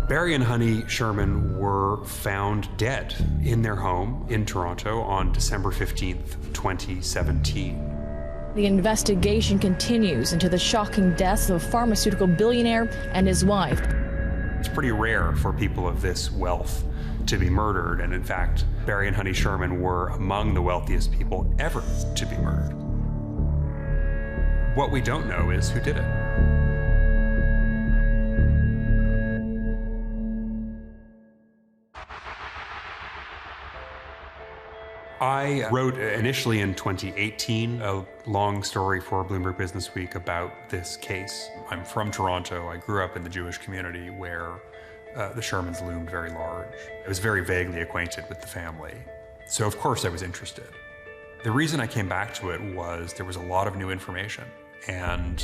Barry and Honey Sherman were found dead in their home in Toronto on December 15th, 2017. The investigation continues into the shocking deaths of a pharmaceutical billionaire and his wife. It's pretty rare for people of this wealth to be murdered, and in fact, Barry and Honey Sherman were among the wealthiest people ever to be murdered. What we don't know is who did it. I wrote initially in 2018 a long story for Bloomberg Business Week about this case. I'm from Toronto. I grew up in the Jewish community where the Shermans loomed very large. I was very vaguely acquainted with the family, so of course I was interested. The reason I came back to it was there was a lot of new information, and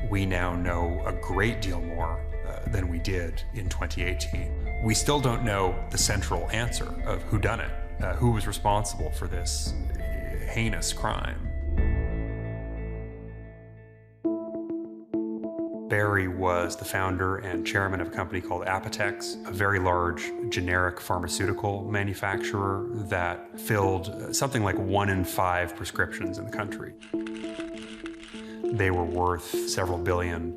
we now know a great deal more than we did in 2018. We still don't know the central answer of who done it. Who was responsible for this heinous crime. Barry was the founder and chairman of a company called Apotex, a very large generic pharmaceutical manufacturer that filled something like 1 in 5 prescriptions in the country. They were worth several $billion.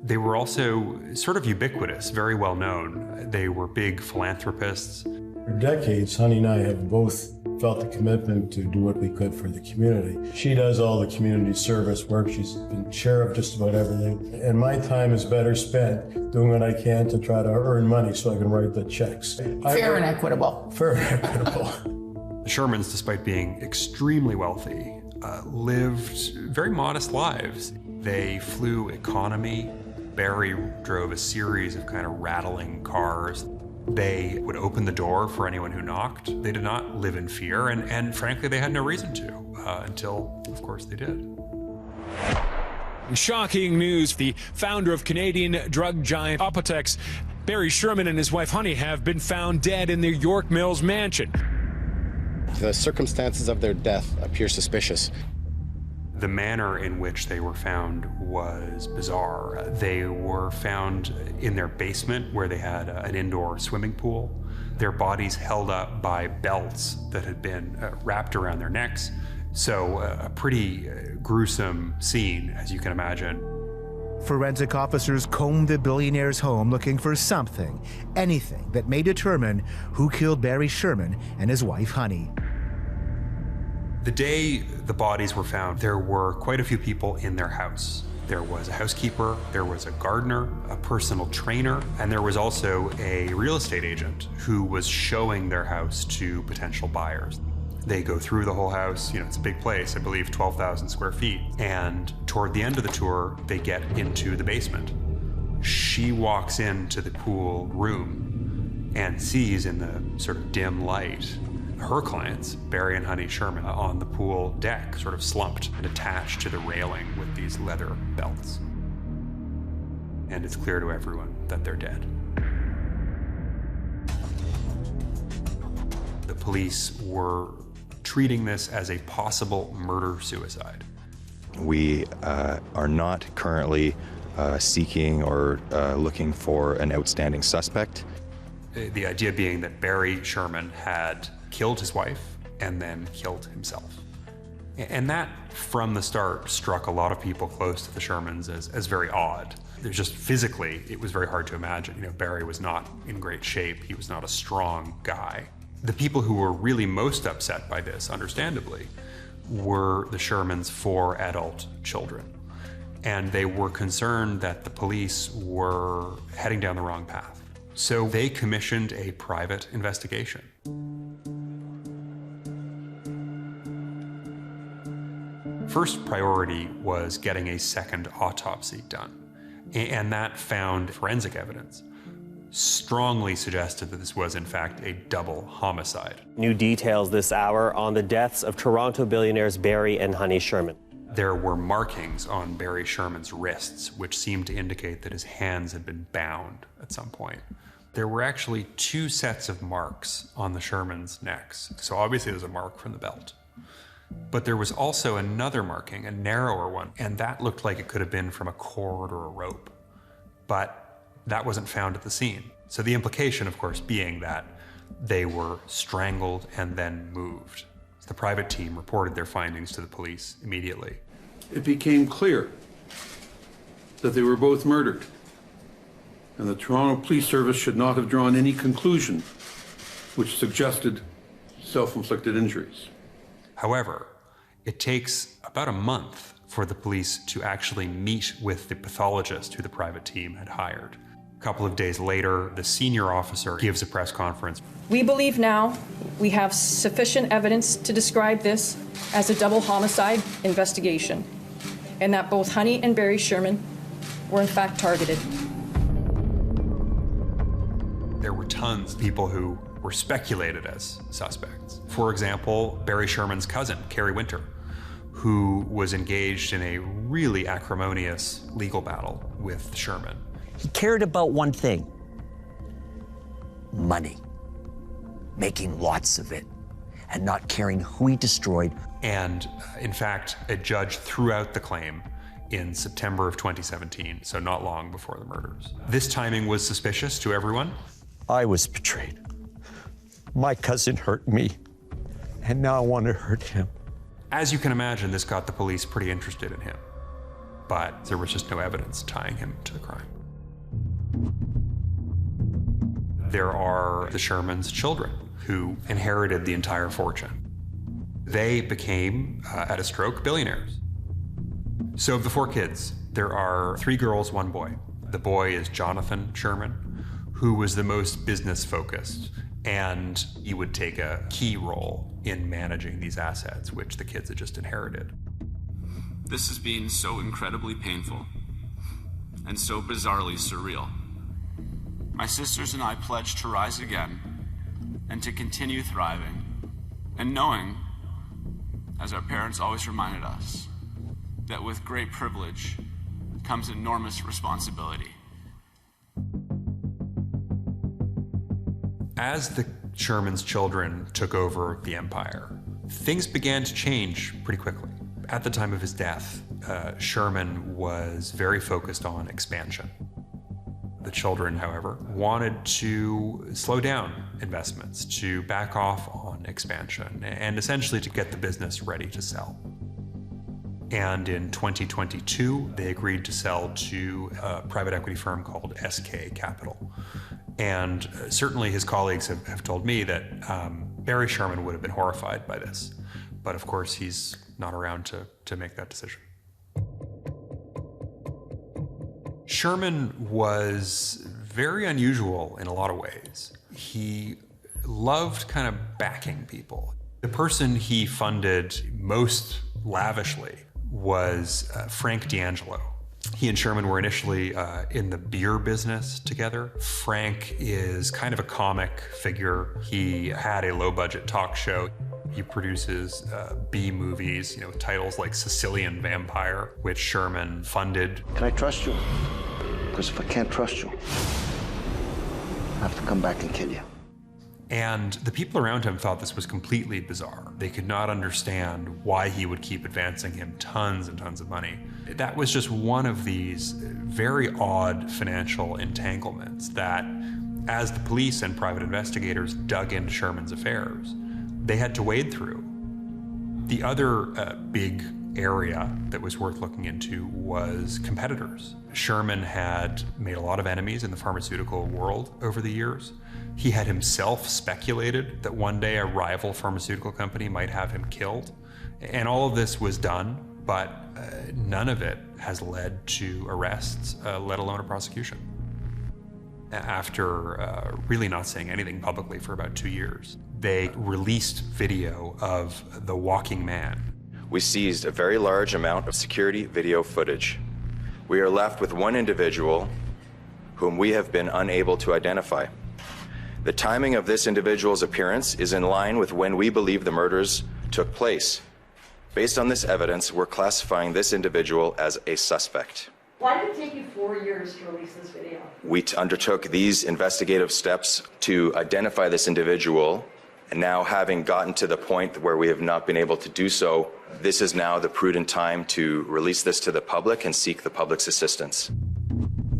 They were also sort of ubiquitous, very well known. They were big philanthropists. For decades, Honey and I have both felt the commitment to do what we could for the community. She does all the community service work. She's been chair of just about everything. And my time is better spent doing what I can to try to earn money so I can write the checks. Fair and equitable. Fair and equitable. The Shermans, despite being extremely wealthy, lived very modest lives. They flew economy. Barry drove a series of kind of rattling cars. They would open the door for anyone who knocked. They did not live in fear, and frankly, they had no reason to, until, of course, they did. Shocking news. The founder of Canadian drug giant Apotex, Barry Sherman, and his wife Honey have been found dead in their York Mills mansion. The circumstances of their death appear suspicious. The manner in which they were found was bizarre. They were found in their basement where they had an indoor swimming pool. Their bodies held up by belts that had been wrapped around their necks. So a pretty gruesome scene, as you can imagine. Forensic officers combed the billionaire's home looking for something, anything that may determine who killed Barry Sherman and his wife Honey. The day the bodies were found, there were quite a few people in their house. There was a housekeeper, there was a gardener, a personal trainer, and there was also a real estate agent who was showing their house to potential buyers. They go through the whole house, it's a big place, I believe 12,000 square feet. And toward the end of the tour, they get into the basement. She walks into the pool room and sees in the sort of dim light her clients, Barry and Honey Sherman, on the pool deck, sort of slumped and attached to the railing with these leather belts. And it's clear to everyone that they're dead. The police were treating this as a possible murder-suicide. We are not currently seeking or looking for an outstanding suspect. The idea being that Barry Sherman had killed his wife and then killed himself. And that, from the start, struck a lot of people close to the Shermans as very odd. There's just physically, it was very hard to imagine. Barry was not in great shape. He was not a strong guy. The people who were really most upset by this, understandably, were the Shermans' 4 adult children. And they were concerned that the police were heading down the wrong path. So they commissioned a private investigation. First priority was getting a second autopsy done, and that found forensic evidence. Strongly suggested that this was, in fact, a double homicide. New details this hour on the deaths of Toronto billionaires Barry and Honey Sherman. There were markings on Barry Sherman's wrists, which seemed to indicate that his hands had been bound at some point. There were actually 2 sets of marks on the Shermans' necks. So obviously there's a mark from the belt. But there was also another marking, a narrower one, and that looked like it could have been from a cord or a rope. But That wasn't found at the scene. So the implication, of course, being that they were strangled and then moved. The private team reported their findings to the police immediately. It became clear that they were both murdered, and the Toronto Police Service should not have drawn any conclusion which suggested self-inflicted injuries. However, it takes about a month for the police to actually meet with the pathologist who the private team had hired. A couple of days later, the senior officer gives a press conference. We believe now we have sufficient evidence to describe this as a double homicide investigation, and that both Honey and Barry Sherman were in fact targeted. There were tons of people who were speculated as suspects. For example, Barry Sherman's cousin, Carrie Winter, who was engaged in a really acrimonious legal battle with Sherman. He cared about one thing: money, making lots of it, and not caring who he destroyed. And in fact, a judge threw out the claim in September of 2017, so not long before the murders. This timing was suspicious to everyone. I was betrayed. My cousin hurt me, and now I want to hurt him. As you can imagine, this got the police pretty interested in him, but there was just no evidence tying him to the crime. There are the Shermans' children who inherited the entire fortune. They became, at a stroke, billionaires. So of the 4 kids, there are 3 girls, 1 boy. The boy is Jonathan Sherman, who was the most business-focused, and he would take a key role in managing these assets, which the kids had just inherited. This has been so incredibly painful and so bizarrely surreal. My sisters and I pledged to rise again and to continue thriving, and knowing, as our parents always reminded us, that with great privilege comes enormous responsibility. As the Sherman's children took over the empire, things began to change pretty quickly. At the time of his death, Sherman was very focused on expansion. The children, however, wanted to slow down investments, to back off on expansion, and essentially to get the business ready to sell. And in 2022, they agreed to sell to a private equity firm called SK Capital. And certainly his colleagues have told me that Barry Sherman would have been horrified by this. But of course, he's not around to make that decision. Sherman was very unusual in a lot of ways. He loved kind of backing people. The person he funded most lavishly was Frank D'Angelo. He and Sherman were initially in the beer business together. Frank is kind of a comic figure. He had a low-budget talk show. He produces B movies, with titles like Sicilian Vampire, which Sherman funded. Can I trust you? Because if I can't trust you, I have to come back and kill you. And the people around him thought this was completely bizarre. They could not understand why he would keep advancing him tons and tons of money. That was just one of these very odd financial entanglements that, as the police and private investigators dug into Sherman's affairs, they had to wade through. The other big area that was worth looking into was competitors. Sherman had made a lot of enemies in the pharmaceutical world over the years. He had himself speculated that one day a rival pharmaceutical company might have him killed. And all of this was done, but none of it has led to arrests, let alone a prosecution. After really not saying anything publicly for about 2 years, they released video of the walking man. We seized a very large amount of security video footage. We are left with one individual whom we have been unable to identify. The timing of this individual's appearance is in line with when we believe the murders took place. Based on this evidence, we're classifying this individual as a suspect. Why did it take you 4 years to release this video? We undertook these investigative steps to identify this individual, and now having gotten to the point where we have not been able to do so, this is now the prudent time to release this to the public and seek the public's assistance.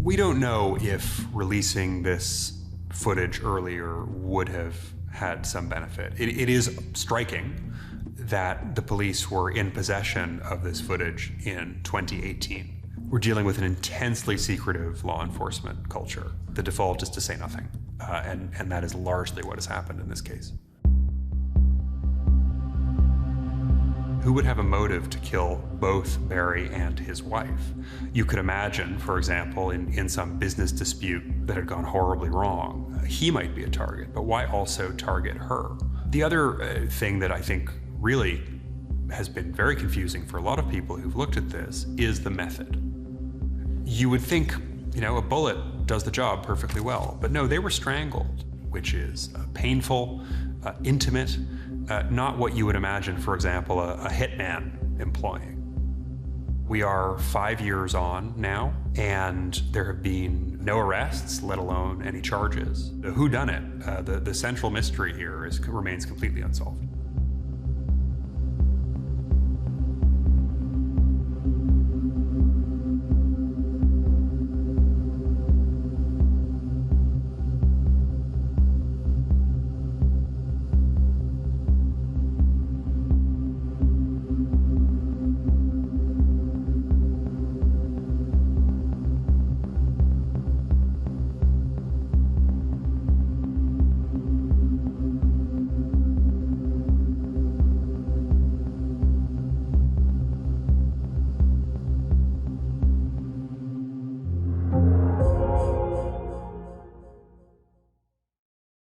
We don't know if releasing this footage earlier would have had some benefit. It is striking that the police were in possession of this footage in 2018. We're dealing with an intensely secretive law enforcement culture. The default is to say nothing, and that is largely what has happened in this case. Who would have a motive to kill both Barry and his wife? You could imagine, for example, in some business dispute that had gone horribly wrong, he might be a target, but why also target her? The other thing that I think really has been very confusing for a lot of people who've looked at this is the method. You would think, a bullet does the job perfectly well, but no, they were strangled, which is painful, intimate, not what you would imagine, for example, a hitman employing. We are 5 years on now, and there have been no arrests, let alone any charges. The whodunit, the central mystery here remains completely unsolved.